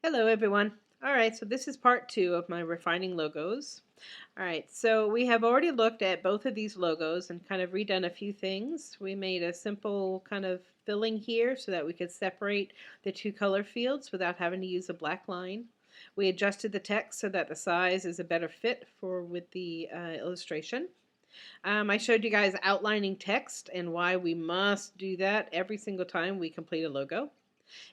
Hello everyone. Alright, so this is part 2 of my refining logos. Alright, so we have already looked at both of these logos and kind of redone a few things. We made a simple kind of filling here so that we could separate the two color fields without having to use a black line. We adjusted the text so that the size is a better fit for with the illustration. I showed you guys outlining text and why we must do that every single time we complete a logo.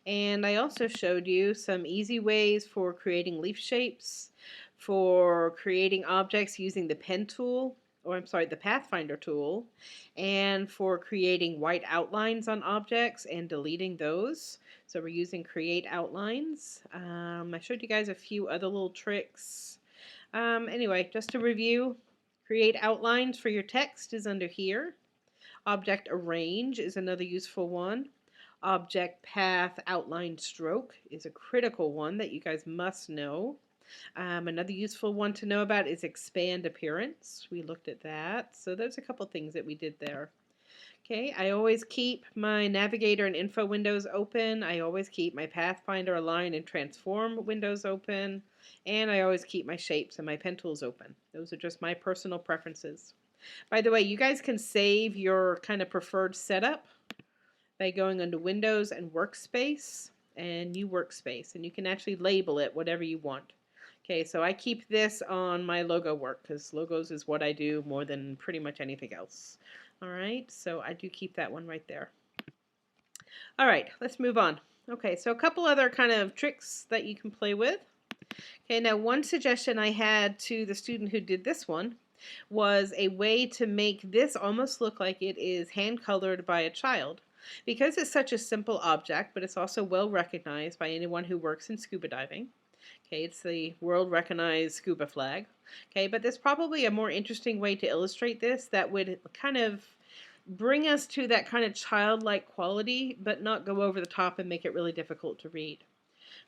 And I also showed you some easy ways for creating leaf shapes, for creating objects using the pen tool, or I'm sorry, the Pathfinder tool, and for creating white outlines on objects and deleting those. So we're using create outlines. I showed you guys a few other little tricks. Anyway, just to review, create outlines for your text is under here. Object arrange is another useful one. Object path outline stroke is a critical one that you guys must know. Another useful one to know about is expand appearance. We looked at that. So there's a couple things that we did there. Okay, I always keep my navigator and info windows open. I always keep my Pathfinder align and transform windows open. And I always keep my shapes and my pen tools open. Those are just my personal preferences. By the way, you guys can save your kind of preferred setup by going under Windows and Workspace and New Workspace, and you can actually label it whatever you want. Okay, so I keep this on my logo work because logos is what I do more than pretty much anything else. All right, so I do keep that one right there. All right, let's move on. Okay, so a couple other kind of tricks that you can play with. Okay, now one suggestion I had to the student who did this one was a way to make this almost look like it is hand colored by a child. Because it's such a simple object, but it's also well recognized by anyone who works in scuba diving. Okay, it's the world recognized scuba flag. Okay, but there's probably a more interesting way to illustrate this that would kind of bring us to that kind of childlike quality, but not go over the top and make it really difficult to read.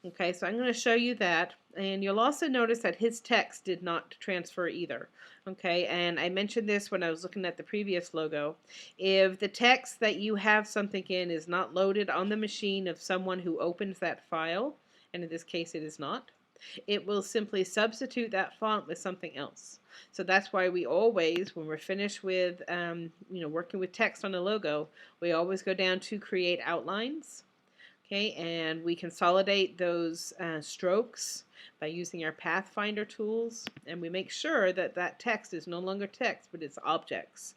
Okay, so I'm going to show you that, and you'll also notice that his text did not transfer either. Okay, and I mentioned this when I was looking at the previous logo. If the text that you have something in is not loaded on the machine of someone who opens that file, and in this case it is not, it will simply substitute that font with something else. So that's why we always, when we're finished with working with text on a logo, we always go down to create outlines. Okay, and we consolidate those strokes by using our Pathfinder tools, and we make sure that that text is no longer text, but it's objects.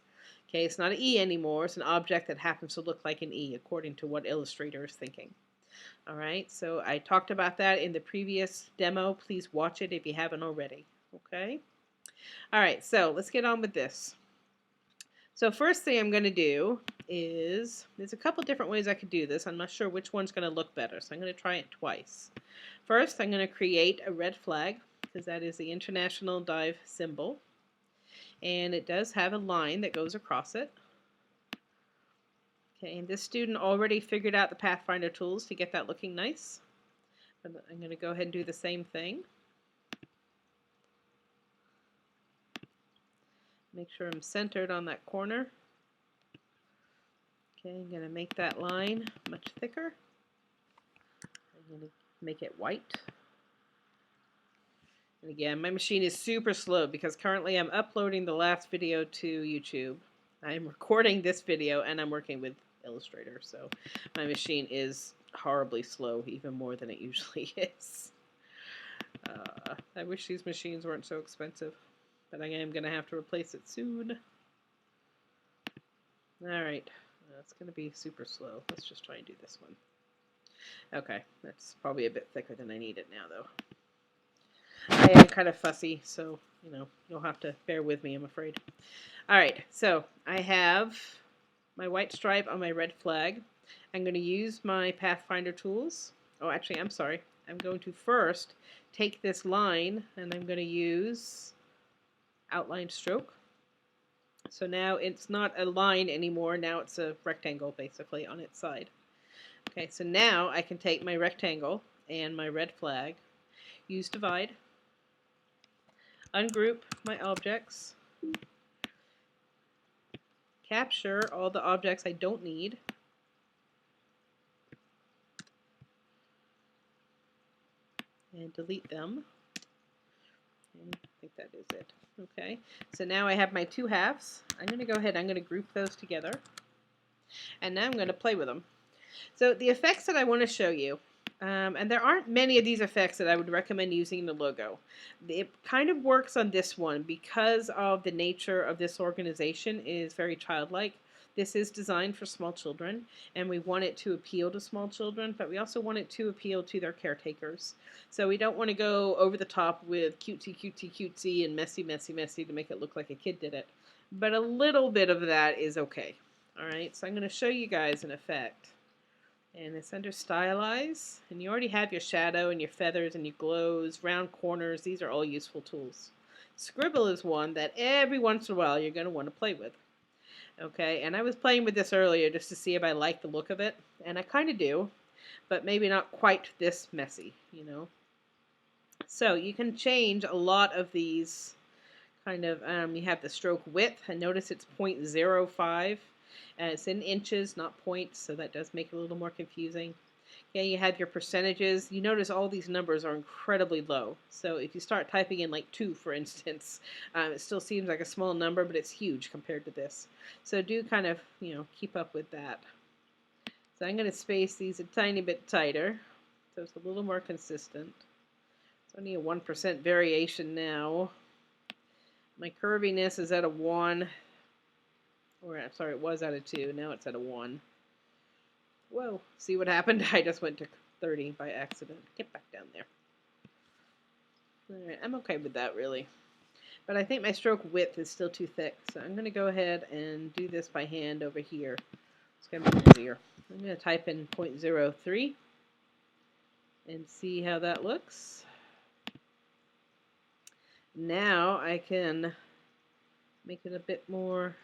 Okay, it's not an E anymore, it's an object that happens to look like an E according to what Illustrator is thinking. All right, so I talked about that in the previous demo. Please watch it if you haven't already. Okay, all right, so let's get on with this. So first thing I'm going to do is, there's a couple different ways I could do this. I'm not sure which one's going to look better, so I'm going to try it twice. First, I'm going to create a red flag, because that is the International Dive symbol. And it does have a line that goes across it. Okay, and this student already figured out the Pathfinder tools to get that looking nice. I'm going to go ahead and do the same thing. Make sure I'm centered on that corner. Okay, I'm going to make that line much thicker. I'm going to make it white. And again, my machine is super slow because currently I'm uploading the last video to YouTube. I'm recording this video and I'm working with Illustrator, so my machine is horribly slow, even more than it usually is. I wish these machines weren't so expensive, but I am going to have to replace it soon. Alright, it's going to be super slow. Let's just try and do this one. Okay, that's probably a bit thicker than I need it now, though. I am kind of fussy, so, you'll have to bear with me, I'm afraid. Alright, so I have my white stripe on my red flag. I'm going to use my Pathfinder tools. Oh, actually, I'm sorry. I'm going to first take this line, and I'm going to use outline stroke. So now it's not a line anymore. Now it's a rectangle, basically, on its side. Okay, so now I can take my rectangle and my red flag, use divide, ungroup my objects, capture all the objects I don't need, and delete them. Okay, I think that is it. Okay, so now I have my 2 halves. I'm going to go ahead, I'm going to group those together, and now I'm going to play with them. So the effects that I want to show you, and there aren't many of these effects that I would recommend using in the logo. It kind of works on this one because of the nature of this organization is very childlike. This is designed for small children, and we want it to appeal to small children, but we also want it to appeal to their caretakers. So we don't want to go over the top with cutesy, cutesy, cutesy, and messy, messy, messy to make it look like a kid did it. But a little bit of that is okay. All right, so I'm going to show you guys an effect. And it's under Stylize, and you already have your shadow and your feathers and your glows, round corners. These are all useful tools. Scribble is one that every once in a while you're going to want to play with. Okay, and I was playing with this earlier just to see if I like the look of it, and I kind of do, but maybe not quite this messy, you know. So you can change a lot of these kind of, you have the stroke width, and notice it's 0.05. It's in inches, not points, so that does make it a little more confusing. Okay, you have your percentages. You notice all these numbers are incredibly low. So if you start typing in like 2, for instance, it still seems like a small number, but it's huge compared to this. So do kind of, keep up with that. So I'm going to space these a tiny bit tighter, so it's a little more consistent. It's only a 1% variation now. My curviness is at a 1. Or, I'm sorry, it was at a 2. Now it's at a 1. Whoa. See what happened? I just went to 30 by accident. Get back down there. Alright, I'm okay with that, really. But I think my stroke width is still too thick. So I'm going to go ahead and do this by hand over here. It's going to be easier. I'm going to type in 0.03 and see how that looks. Now I can make it a bit more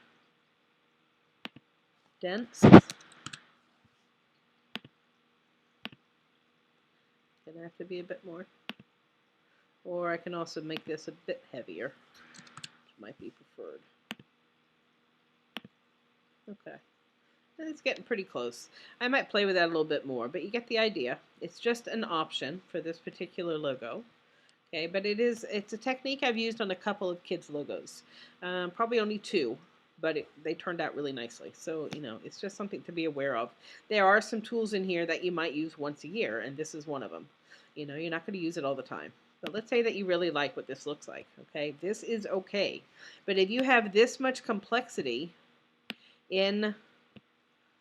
dense. Gonna have to be a bit more. Or I can also make this a bit heavier, which might be preferred. Okay. And it's getting pretty close. I might play with that a little bit more, but you get the idea. It's just an option for this particular logo. Okay, but it's a technique I've used on a couple of kids' logos. Probably only 2, but they turned out really nicely. So, it's just something to be aware of. There are some tools in here that you might use once a year, and this is one of them. You're not going to use it all the time. But let's say that you really like what this looks like. Okay, this is okay. But if you have this much complexity in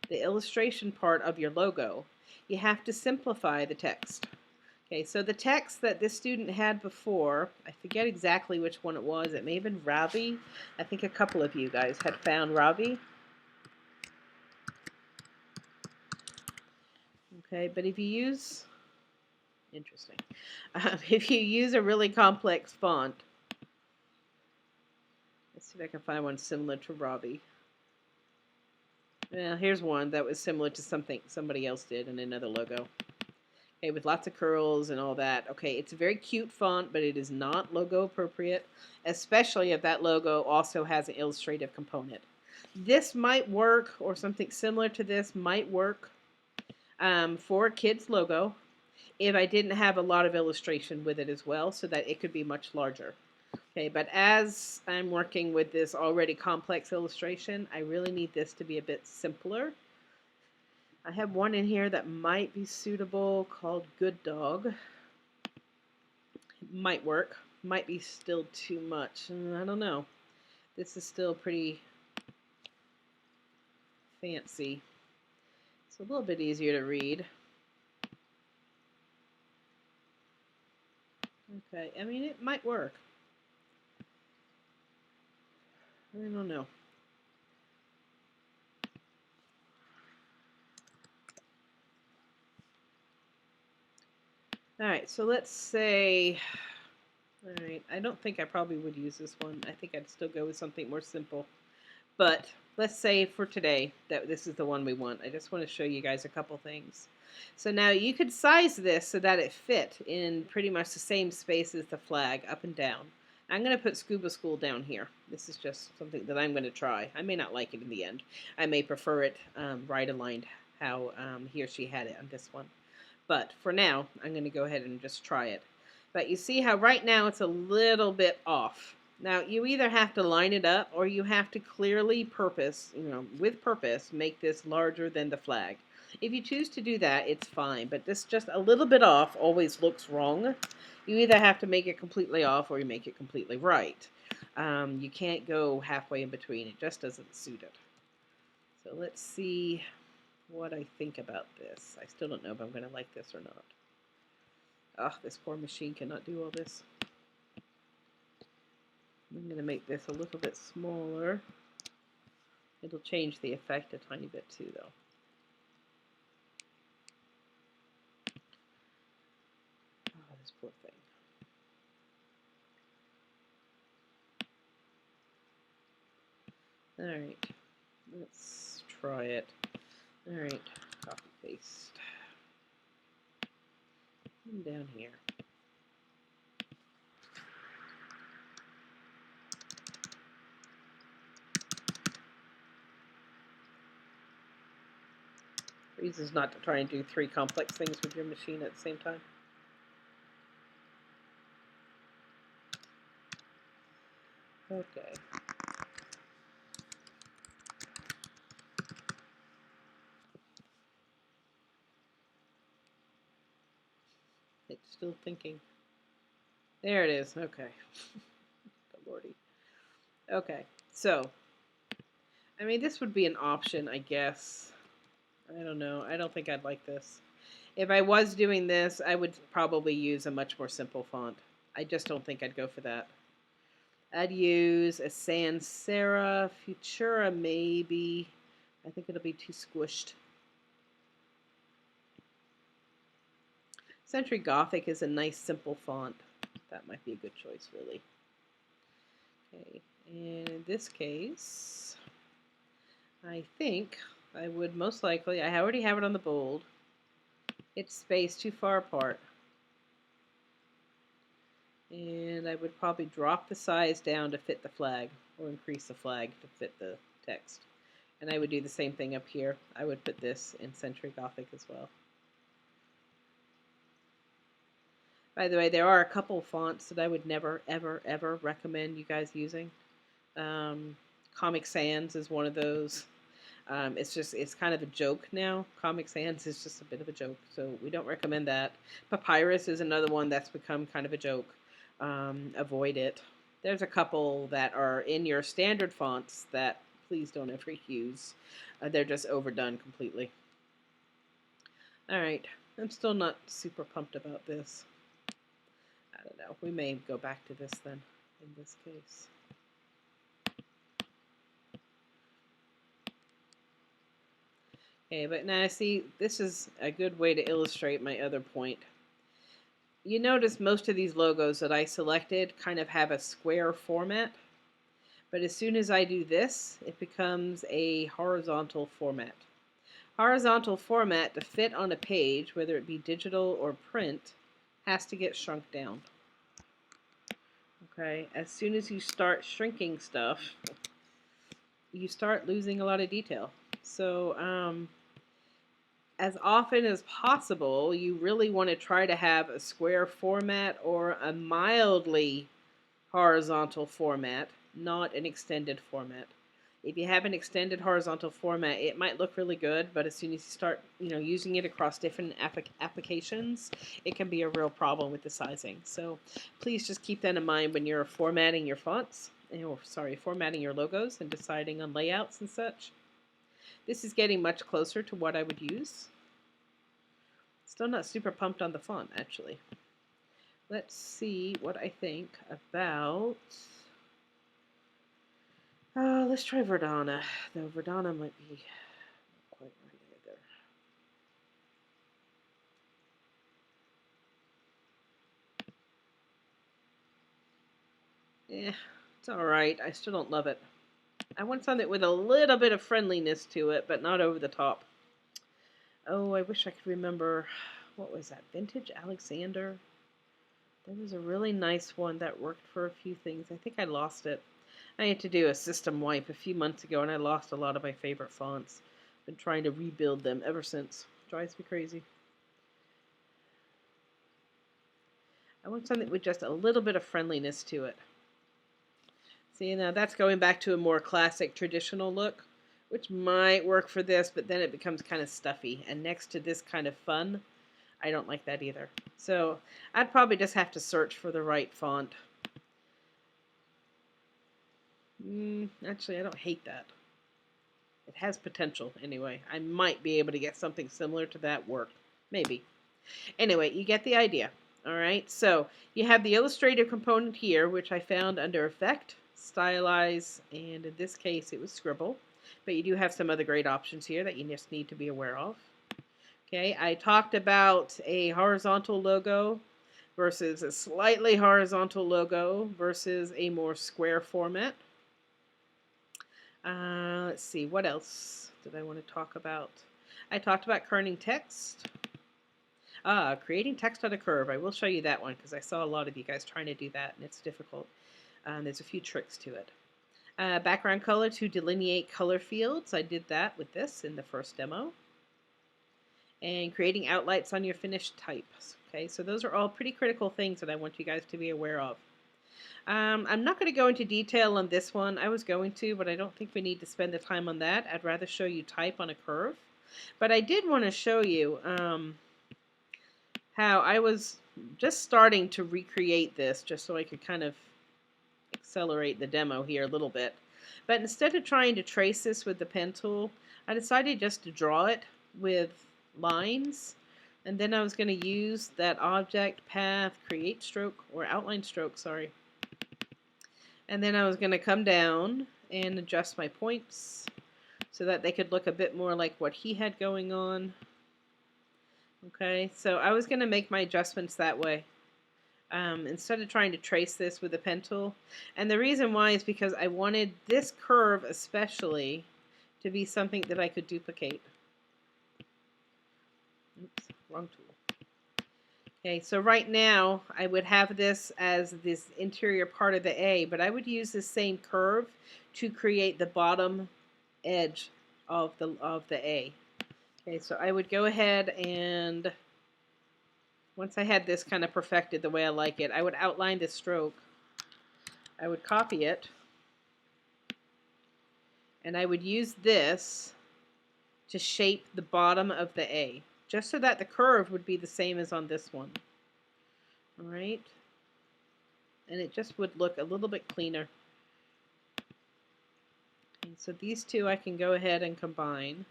the illustration part of your logo, you have to simplify the text. Okay, so the text that this student had before, I forget exactly which one it was. It may have been Ravi. I think a couple of you guys had found Ravi. Okay, but if you use, interesting, if you use a really complex font, let's see if I can find one similar to Ravi. Well, here's one that was similar to something somebody else did in another logo. Okay, with lots of curls and all that. Okay, it's a very cute font, but it is not logo appropriate, especially if that logo also has an illustrative component. This might work, or something similar to this might work for a kid's logo if I didn't have a lot of illustration with it as well, so that it could be much larger. Okay, but as I'm working with this already complex illustration, I really need this to be a bit simpler. I have one in here that might be suitable called Good Dog. It might work. Might be still too much. I don't know. This is still pretty fancy. It's a little bit easier to read. Okay, I mean, it might work. I don't know. Alright, so let's say, alright, I don't think I probably would use this one. I think I'd still go with something more simple. But let's say for today that this is the one we want. I just want to show you guys a couple things. So now you could size this so that it fit in pretty much the same space as the flag, up and down. I'm going to put Scuba School down here. This is just something that I'm going to try. I may not like it in the end. I may prefer it right aligned how he or she had it on this one. But for now, I'm going to go ahead and just try it. But you see how right now it's a little bit off. Now you either have to line it up or you have to clearly with purpose, make this larger than the flag. If you choose to do that, it's fine. But this just a little bit off always looks wrong. You either have to make it completely off or you make it completely right. You can't go halfway in between. It just doesn't suit it. So let's see what I think about this. I still don't know if I'm going to like this or not. Oh, this poor machine cannot do all this. I'm going to make this a little bit smaller. It'll change the effect a tiny bit too, though. Oh, this poor thing. Alright, let's try it. Alright, copy paste. And down here. Reasons not to try and do 3 complex things with your machine at the same time. Okay. It's still thinking. There it is. Okay. Good lordy. Okay, so, I mean, this would be an option, I guess. I don't know. I don't think I'd like this. If I was doing this, I would probably use a much more simple font. I just don't think I'd go for that. I'd use a sans serif, Futura maybe. I think it'll be too squished. Century Gothic is a nice simple font. That might be a good choice, really. Okay, and in this case, I think I would most likely, I already have it on the bold. It's spaced too far apart. And I would probably drop the size down to fit the flag, or increase the flag to fit the text. And I would do the same thing up here. I would put this in Century Gothic as well. By the way, there are a couple fonts that I would never, ever, ever recommend you guys using. Comic Sans is one of those. It's kind of a joke now. Comic Sans is just a bit of a joke, so we don't recommend that. Papyrus is another one that's become kind of a joke. Avoid it. There's a couple that are in your standard fonts that please don't ever use. They're just overdone completely. Alright, I'm still not super pumped about this. I don't know. We may go back to this then, in this case. Okay, but now see, this is a good way to illustrate my other point. You notice most of these logos that I selected kind of have a square format, but as soon as I do this, it becomes a horizontal format. Horizontal format to fit on a page, whether it be digital or print, has to get shrunk down. Okay, as soon as you start shrinking stuff, you start losing a lot of detail. So, as often as possible, you really want to try to have a square format or a mildly horizontal format, not an extended format. If you have an extended horizontal format, it might look really good, but as soon as you start, using it across different applications, it can be a real problem with the sizing. So please just keep that in mind when you're formatting your fonts, formatting your logos and deciding on layouts and such. This is getting much closer to what I would use. Still not super pumped on the font, actually. Let's see what I think about... let's try Verdana, though Verdana might be not quite right either. It's alright. I still don't love it. I want something with a little bit of friendliness to it, but not over the top. Oh, I wish I could remember, what was that, Vintage Alexander? There was a really nice one that worked for a few things. I think I lost it. I had to do a system wipe a few months ago, and I lost a lot of my favorite fonts. Been trying to rebuild them ever since. Drives me crazy. I want something with just a little bit of friendliness to it. See, now that's going back to a more classic traditional look, which might work for this, but then it becomes kind of stuffy. And next to this kind of fun, I don't like that either. So I'd probably just have to search for the right font. Actually, I don't hate that. It has potential anyway. I might be able to get something similar to that work. Maybe. Anyway, you get the idea. All right, so you have the illustrative component here, which I found under Effect, Stylize, and in this case it was Scribble. But you do have some other great options here that you just need to be aware of. Okay, I talked about a horizontal logo versus a slightly horizontal logo versus a more square format. Let's see, what else did I want to talk about? I talked about kerning text. Creating text on a curve. I will show you that one because I saw a lot of you guys trying to do that and it's difficult. There's a few tricks to it. Background color to delineate color fields. I did that with this in the first demo. And creating outlines on your finished types. Okay, so those are all pretty critical things that I want you guys to be aware of. I'm not going to go into detail on this one. I was going to, but I don't think we need to spend the time on that. I'd rather show you type on a curve. But I did want to show you how I was just starting to recreate this just so I could kind of accelerate the demo here a little bit. But instead of trying to trace this with the pen tool, I decided just to draw it with lines. And then I was going to use that object, path, create stroke, or outline stroke, sorry. And then I was going to come down and adjust my points so that they could look a bit more like what he had going on. Okay, so I was going to make my adjustments that way instead of trying to trace this with a pen tool. And the reason why is because I wanted this curve especially to be something that I could duplicate. Oops, wrong tool. Okay, so right now I would have this as this interior part of the A, but I would use the same curve to create the bottom edge of the A. Okay, so I would go ahead and once I had this kind of perfected the way I like it, I would outline the stroke. I would copy it, and I would use this to shape the bottom of the A, just so that the curve would be the same as on this one. All right, and it just would look a little bit cleaner. And so these two I can go ahead and combine.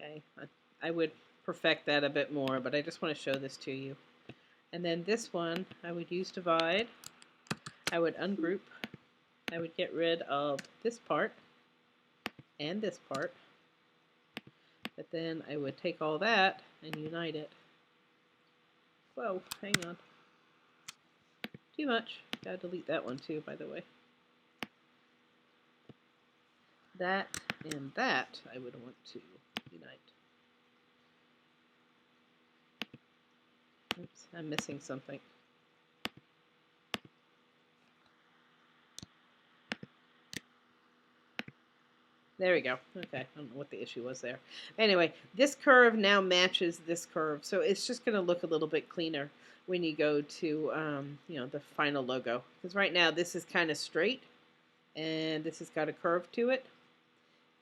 Okay, I would perfect that a bit more, but I just want to show this to you. And then this one I would use divide. I would ungroup. I would get rid of this part and this part, but then I would take all that and unite it. Whoa, hang on. Too much. Gotta delete that one too, by the way. That and that I would want to unite. Oops, I'm missing something. There we go. Okay, I don't know what the issue was there. Anyway, this curve now matches this curve, so it's just going to look a little bit cleaner when you go to, you know, the final logo. Because right now this is kind of straight, and this has got a curve to it,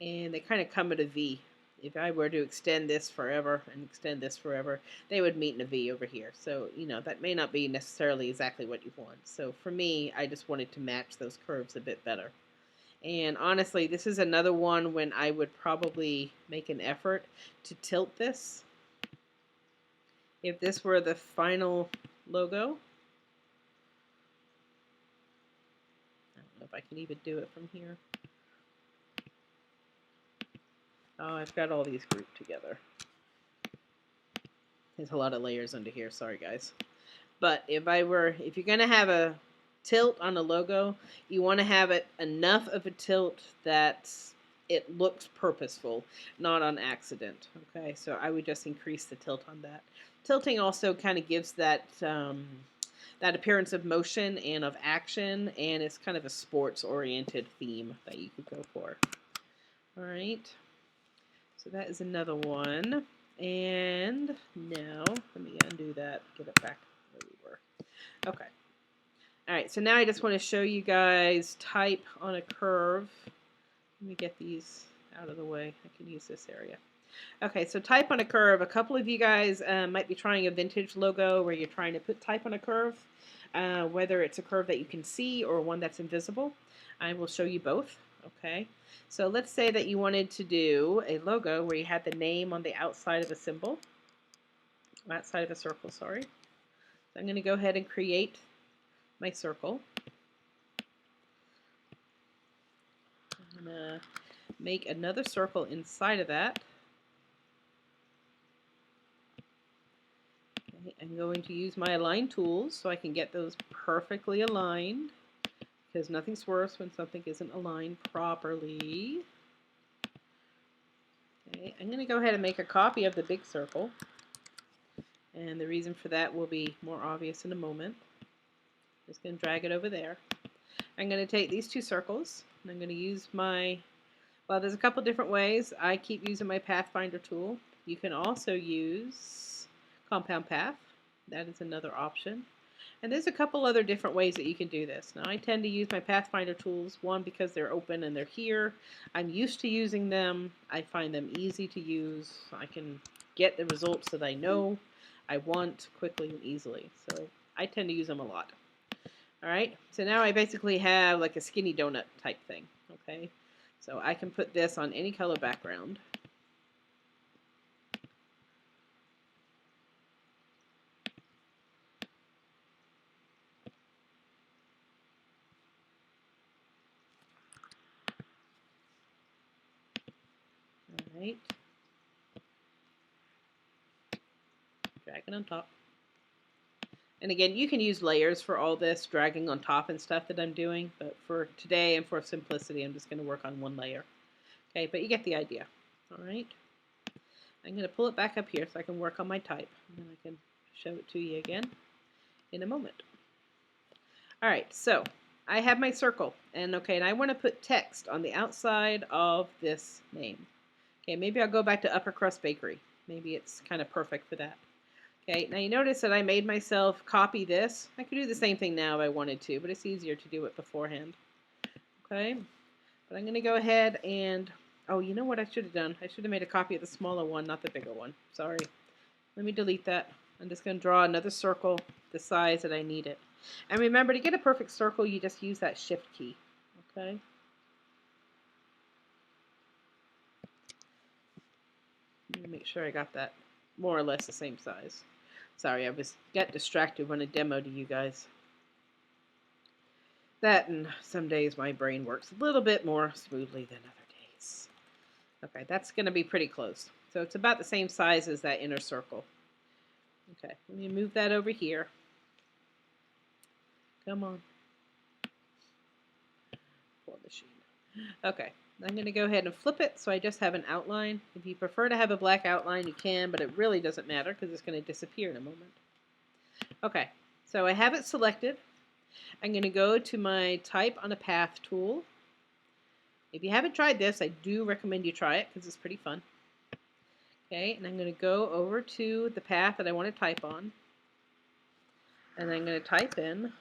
and they kind of come at a V. If I were to extend this forever and extend this forever, they would meet in a V over here. So, you know, that may not be necessarily exactly what you want. So for me, I just wanted to match those curves a bit better. And honestly, this is another one when I would probably make an effort to tilt this. If this were the final logo, I don't know if I can even do it from here. Oh, I've got all these grouped together. There's a lot of layers under here, sorry guys. But if you're going to have a tilt on a logo, you want to have it enough of a tilt that it looks purposeful, not on accident. Okay, so I would just increase the tilt on that. Tilting also kind of gives that that appearance of motion and of action, and it's kind of a sports-oriented theme that you could go for. All right, so that is another one. And now let me undo that, get it back where we right, so now I just want to show you guys type on a curve. Let me get these out of the way. I can use this area. Okay, so type on a curve. A couple of you guys might be trying a vintage logo where you're trying to put type on a curve, whether it's a curve that you can see or one that's invisible. I will show you both. Okay, so let's say that you wanted to do a logo where you had the name on the outside of a symbol, outside of a circle, sorry. So I'm going to go ahead and create my circle. I'm going to make another circle inside of that. Okay, I'm going to use my align tools so I can get those perfectly aligned, because nothing's worse when something isn't aligned properly. Okay, I'm going to go ahead and make a copy of the big circle, and the reason for that will be more obvious in a moment. Just going to drag it over there. I'm going to take these two circles, and I'm going to use my, well, there's a couple different ways. I keep using my Pathfinder tool. You can also use Compound Path. That is another option. And there's a couple other different ways that you can do this. Now I tend to use my Pathfinder tools, one because they're open and they're here. I'm used to using them. I find them easy to use. I can get the results that I know I want quickly and easily. So I tend to use them a lot. Alright, so now I basically have like a skinny donut type thing. Okay, so I can put this on any color background. Alright, drag it on top. And again, you can use layers for all this, dragging on top and stuff that I'm doing, but for today and for simplicity, I'm just going to work on one layer. Okay, but you get the idea. All right. I'm going to pull it back up here so I can work on my type, and then I can show it to you again in a moment. All right, so I have my circle, and okay, and I want to put text on the outside of this name. Okay, maybe I'll go back to Upper Crust Bakery. Maybe it's kind of perfect for that. Okay, now you notice that I made myself copy this. I could do the same thing now if I wanted to, but it's easier to do it beforehand. Okay, but I'm going to go ahead and, oh, you know what I should have done? I should have made a copy of the smaller one, not the bigger one. Sorry. Let me delete that. I'm just going to draw another circle the size that I need it. And remember, to get a perfect circle, you just use that shift key. Okay. Let me make sure I got that more or less the same size. Sorry, I got distracted when I demoed to you guys. That and some days my brain works a little bit more smoothly than other days. Okay, that's going to be pretty close. So it's about the same size as that inner circle. Okay, let me move that over here. Come on. Poor machine. Okay, I'm going to go ahead and flip it so I just have an outline. If you prefer to have a black outline, you can, but it really doesn't matter because it's going to disappear in a moment. Okay, so I have it selected. I'm going to go to my Type on a Path tool. If you haven't tried this, I do recommend you try it because it's pretty fun. Okay, and I'm going to go over to the path that I want to type on. And I'm going to type in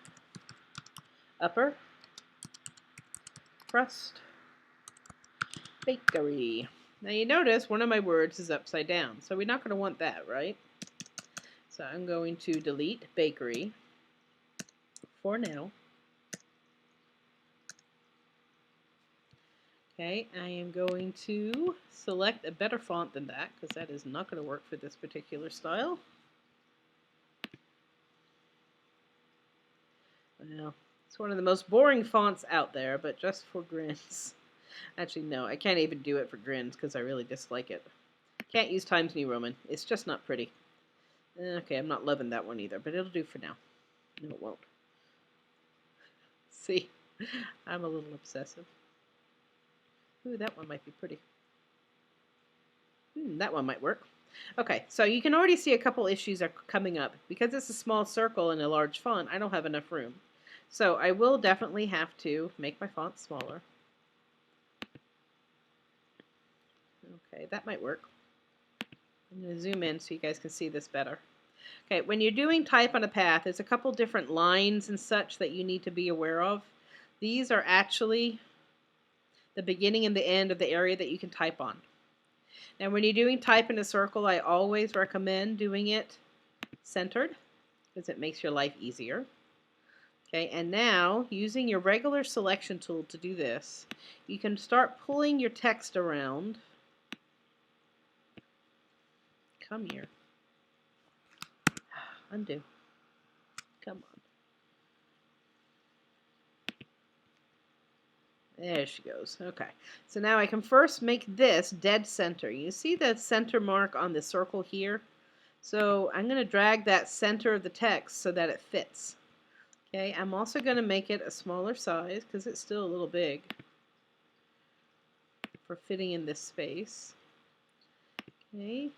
Upper Crust Bakery. Now you notice one of my words is upside down, so we're not going to want that, right? So I'm going to delete bakery for now. Okay, I am going to select a better font than that because that is not going to work for this particular style. Well, it's one of the most boring fonts out there, but just for grins. Actually, no, I can't even do it for grins because I really dislike it. Can't use Times New Roman. It's just not pretty. Okay, I'm not loving that one either, but it'll do for now. No, it won't. See, I'm a little obsessive. Ooh, that one might be pretty. That one might work. Okay, so you can already see a couple issues are coming up. Because it's a small circle and a large font, I don't have enough room. So I will definitely have to make my font smaller. Okay, that might work. I'm going to zoom in so you guys can see this better. Okay, when you're doing type on a path, there's a couple different lines and such that you need to be aware of. These are actually the beginning and the end of the area that you can type on. Now when you're doing type in a circle, I always recommend doing it centered because it makes your life easier. Okay, and now using your regular selection tool to do this, you can start pulling your text around. Come here. Undo. Come on. There she goes. Okay. So now I can first make this dead center. You see the center mark on the circle here? So I'm going to drag that center of the text so that it fits. Okay. I'm also going to make it a smaller size because it's still a little big for fitting in this space. Okay.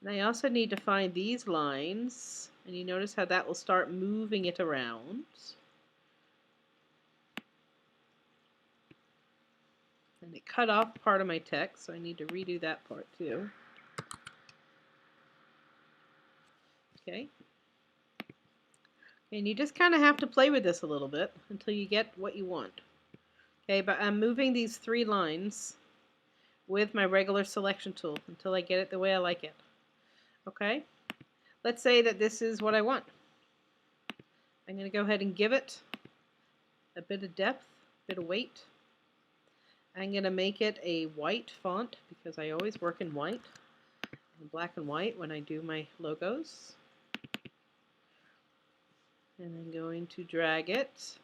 And I also need to find these lines. And you notice how that will start moving it around. And it cut off part of my text, so I need to redo that part too. Okay. And you just kind of have to play with this a little bit until you get what you want. Okay, but I'm moving these 3 lines with my regular selection tool until I get it the way I like it. Okay, let's say that this is what I want. I'm going to go ahead and give it a bit of depth, a bit of weight. I'm going to make it a white font because I always work in white and black and white when I do my logos. And I'm going to drag it.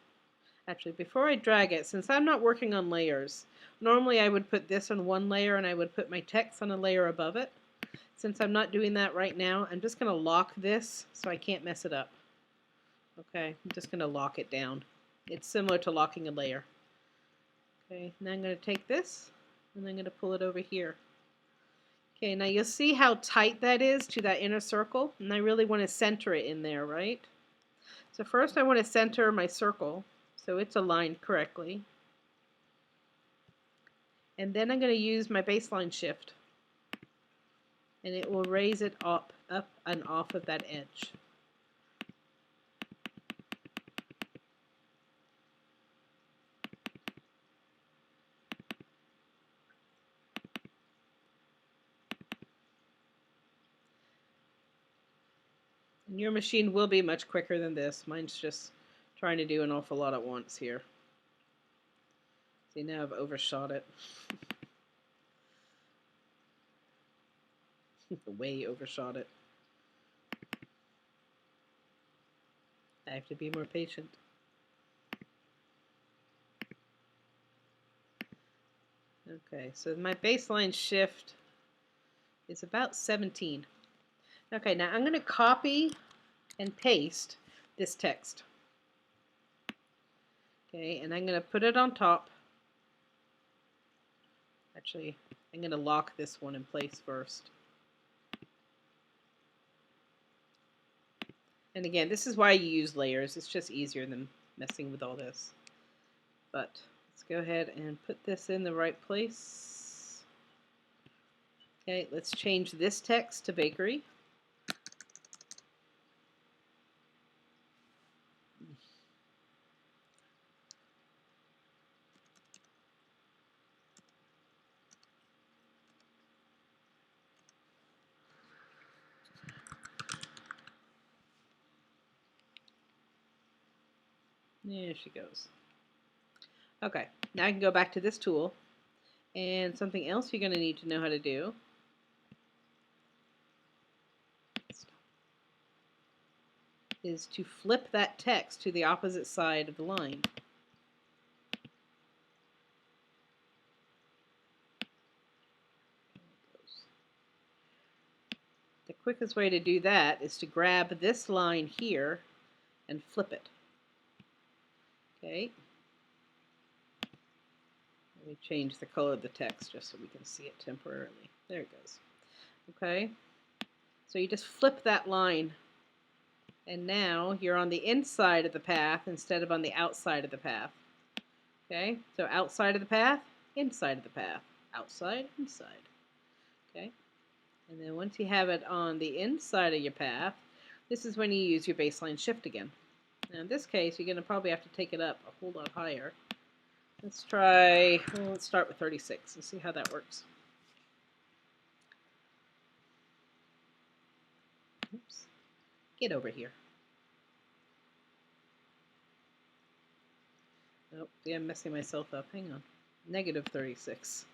Actually, before I drag it, since I'm not working on layers, normally I would put this on one layer and I would put my text on a layer above it. Since I'm not doing that right now, I'm just going to lock this so I can't mess it up. Okay, I'm just going to lock it down. It's similar to locking a layer. Okay, now I'm going to take this and I'm going to pull it over here. Okay, now you'll see how tight that is to that inner circle, and I really want to center it in there, right? So first I want to center my circle so it's aligned correctly. And then I'm going to use my baseline shift, and it will raise it up and off of that edge. And your machine will be much quicker than this. Mine's just trying to do an awful lot at once here. See, now I've overshot it. Way overshot it. I have to be more patient. Okay, so my baseline shift is about 17. Okay, now I'm going to copy and paste this text. Okay, and I'm going to put it on top. Actually, I'm going to lock this one in place first. And again, this is why you use layers. It's just easier than messing with all this. But let's go ahead and put this in the right place. Okay, let's change this text to bakery. There she goes. Okay, now I can go back to this tool, and something else you're going to need to know how to do is to flip that text to the opposite side of the line. The quickest way to do that is to grab this line here and flip it. Okay. Let me change the color of the text just so we can see it temporarily. There it goes. Okay. So you just flip that line, and now you're on the inside of the path instead of on the outside of the path. Okay. So outside of the path, inside of the path. Outside, inside. Okay. And then once you have it on the inside of your path, this is when you use your baseline shift again. Now in this case, you're going to probably have to take it up a whole lot higher. Let's try, well, let's start with 36 and see how that works. Oops. Get over here. Nope, yeah, I'm messing myself up. Hang on. Negative 36.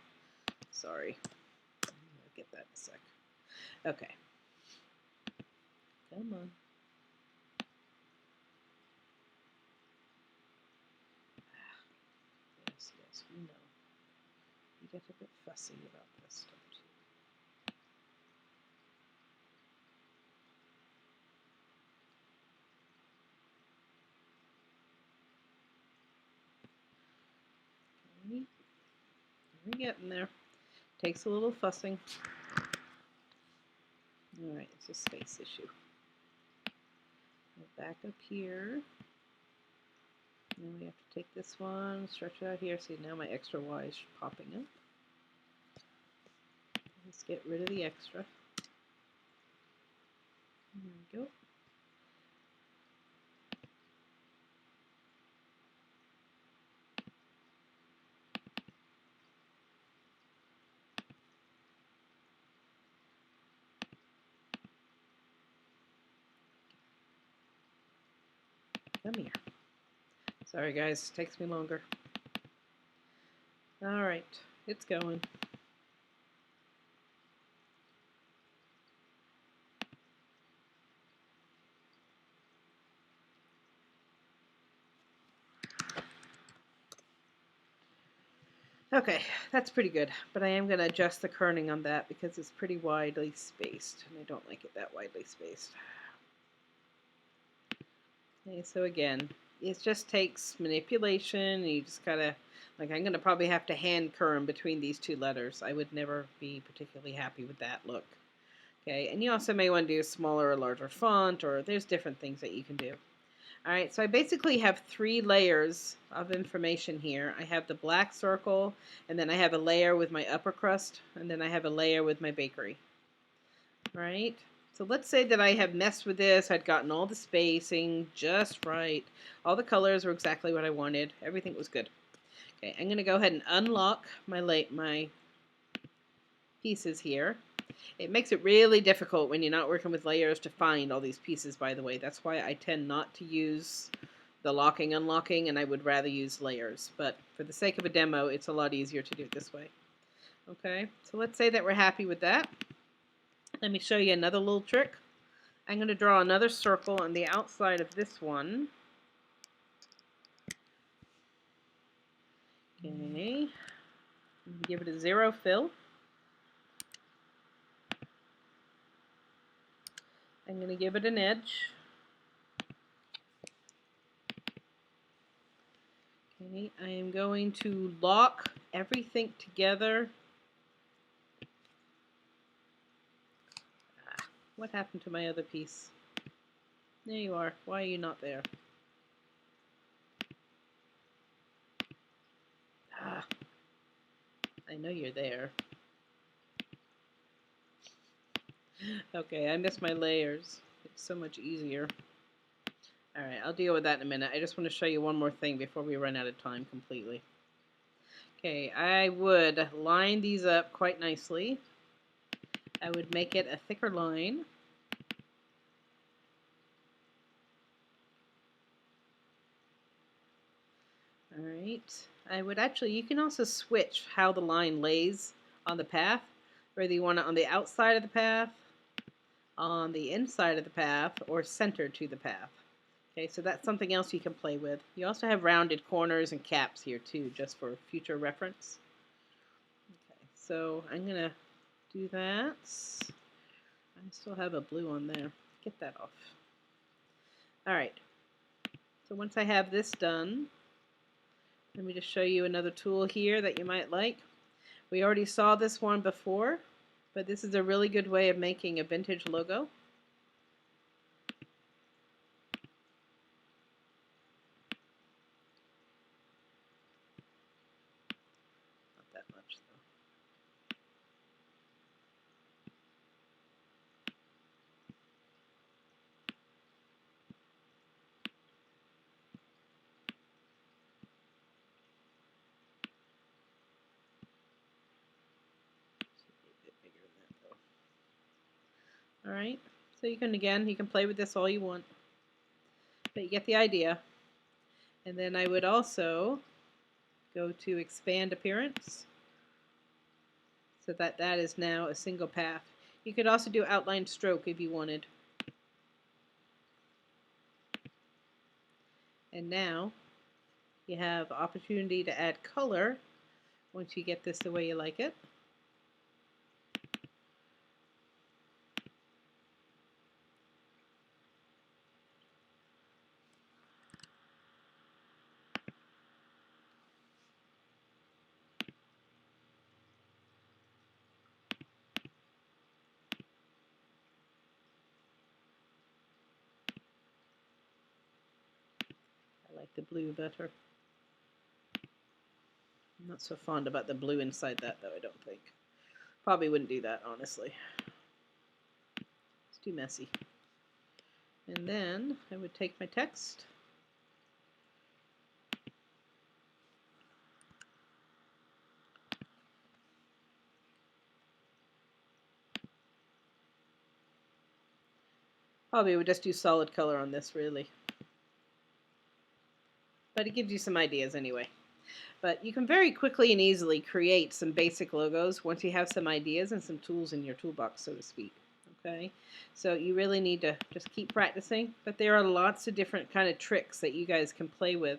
Sorry. I'll get that in a sec. Okay. Come on. Yes, yes, we know. You get a bit fussy about this, don't you? We're getting there. Takes a little fussing. Alright, it's a space issue. Back up here. Now we have to take this one, stretch it out here. See, now my extra Y is popping up. Let's get rid of the extra. There we go. Come here. Sorry guys, takes me longer. Alright, it's going. Okay, that's pretty good, but I am going to adjust the kerning on that because it's pretty widely spaced, and I don't like it that widely spaced. Okay, so again, it just takes manipulation. You just gotta, like, I'm gonna probably have to hand kerm between these two letters. I would never be particularly happy with that look. Okay, and you also may want to do a smaller or larger font, or there's different things that you can do. Alright, so I basically have 3 layers of information here. I have the black circle, and then I have a layer with my upper crust, and then I have a layer with my bakery. Right? So let's say that I have messed with this. I'd gotten all the spacing just right. All the colors were exactly what I wanted. Everything was good. Okay, I'm going to go ahead and unlock my pieces here. It makes it really difficult when you're not working with layers to find all these pieces, by the way. That's why I tend not to use the locking, unlocking, and I would rather use layers. But for the sake of a demo, it's a lot easier to do it this way. Okay, so let's say that we're happy with that. Let me show you another little trick. I'm going to draw another circle on the outside of this one. Okay. Give it a 0 fill. I'm going to give it an edge. Okay, I am going to lock everything together. What happened to my other piece? There you are. Why are you not there? I know you're there. Okay, I missed my layers. It's so much easier. Alright, I'll deal with that in a minute. I just want to show you one more thing before we run out of time completely. Okay, I would line these up quite nicely. I would make it a thicker line. Alright, I would actually, you can also switch how the line lays on the path, whether you want it on the outside of the path, on the inside of the path, or centered to the path. Okay, so that's something else you can play with. You also have rounded corners and caps here too, just for future reference. Okay, so I'm going to do that. I still have a blue on there. Get that off. Alright, so once I have this done, let me just show you another tool here that you might like. We already saw this one before, but this is a really good way of making a vintage logo. Not that much though. All right, so you can play with this all you want, but you get the idea. And then I would also go to expand appearance so that that is now a single path. You could also do outline stroke if you wanted. And now you have opportunity to add color once you get this the way you like it. I like the blue better. I'm not so fond about the blue inside that, though, I don't think. Probably wouldn't do that, honestly. It's too messy. And then I would take my text. Probably would just do solid color on this, really. But it gives you some ideas anyway. But you can very quickly and easily create some basic logos once you have some ideas and some tools in your toolbox, so to speak. Okay, so you really need to just keep practicing, but there are lots of different kind of tricks that you guys can play with.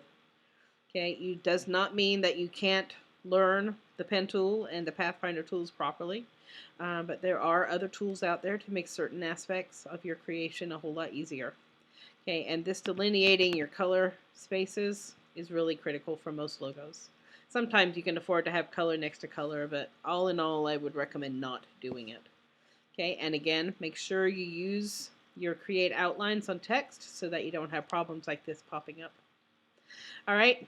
Okay, it does not mean that you can't learn the pen tool and the Pathfinder tools properly, but there are other tools out there to make certain aspects of your creation a whole lot easier. Okay, and this delineating your color spaces is really critical for most logos. Sometimes you can afford to have color next to color, but all in all, I would recommend not doing it. Okay, and again, make sure you use your create outlines on text so that you don't have problems like this popping up. All right,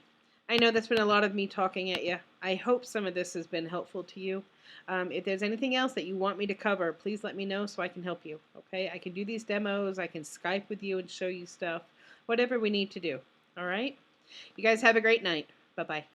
I know that's been a lot of me talking at you. I hope some of this has been helpful to you. If there's anything else that you want me to cover, please let me know so I can help you. Okay, I can do these demos, I can Skype with you and show you stuff, whatever we need to do. All right, you guys have a great night. Bye-bye.